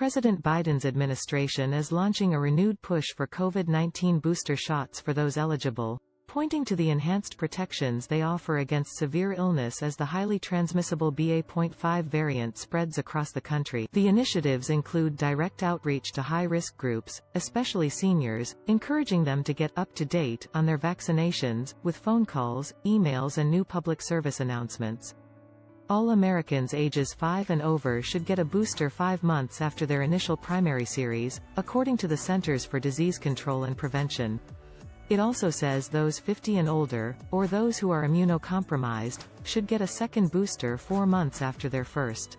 President Biden's administration is launching a renewed push for COVID-19 booster shots for those eligible, pointing to the enhanced protections they offer against severe illness as the highly transmissible BA.5 variant spreads across the country. The initiatives include direct outreach to high-risk groups, especially seniors, encouraging them to get up to date on their vaccinations, with phone calls, emails and new public service announcements. All Americans ages 5 and over should get a booster 5 months after their initial primary series, according to the Centers for Disease Control and Prevention. It also says those 50 and older, or those who are immunocompromised, should get a second booster 4 months after their first.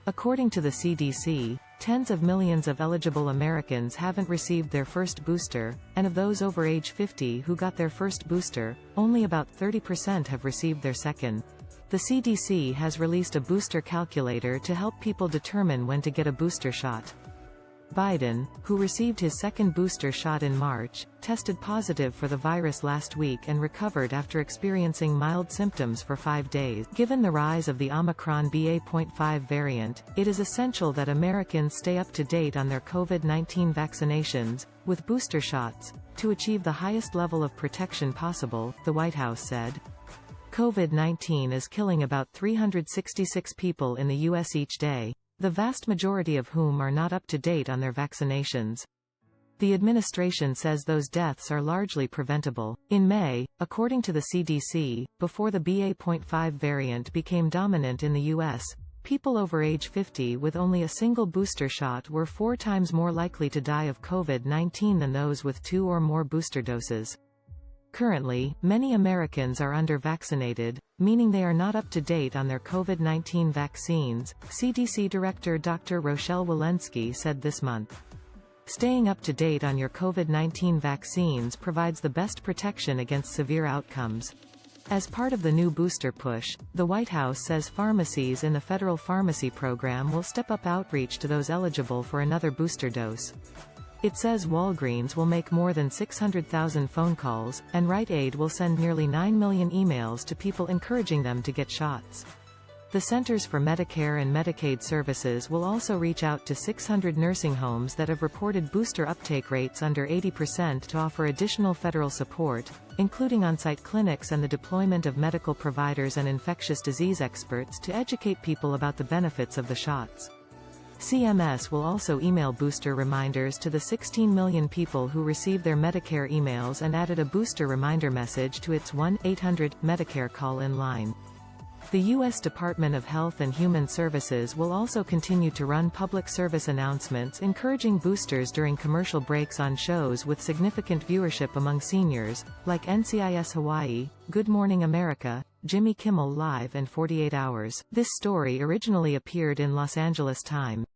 According to the CDC, tens of millions of eligible Americans haven't received their first booster, and of those over age 50 who got their first booster, only about 30% have received their second. The CDC has released a booster calculator to help people determine when to get a booster shot. Biden, who received his second booster shot in March, tested positive for the virus last week and recovered after experiencing mild symptoms for 5 days. Given the rise of the Omicron BA.5 variant, it is essential that Americans stay up to date on their COVID-19 vaccinations, with booster shots, to achieve the highest level of protection possible, the White House said. COVID-19 is killing about 366 people in the U.S. each day, the vast majority of whom are not up to date on their vaccinations. The administration says those deaths are largely preventable. In May, according to the CDC, before the BA.5 variant became dominant in the U.S., people over age 50 with only a single booster shot were 4 times more likely to die of COVID-19 than those with 2 or more booster doses. Currently, many Americans are under-vaccinated, meaning they are not up to date on their COVID-19 vaccines, CDC Director Dr. Rochelle Walensky said this month. Staying up to date on your COVID-19 vaccines provides the best protection against severe outcomes. As part of the new booster push, the White House says pharmacies in the federal pharmacy program will step up outreach to those eligible for another booster dose. It says Walgreens will make more than 600,000 phone calls, and Rite Aid will send nearly 9 million emails to people encouraging them to get shots. The Centers for Medicare and Medicaid Services will also reach out to 600 nursing homes that have reported booster uptake rates under 80% to offer additional federal support, including on-site clinics and the deployment of medical providers and infectious disease experts to educate people about the benefits of the shots. CMS will also email booster reminders to the 16 million people who receive their Medicare emails and added a booster reminder message to its 1-800-Medicare call-in line. The U.S. Department of Health and Human Services will also continue to run public service announcements encouraging boosters during commercial breaks on shows with significant viewership among seniors, like NCIS Hawaii, Good Morning America, Jimmy Kimmel Live and 48 Hours. This story originally appeared in Los Angeles Times.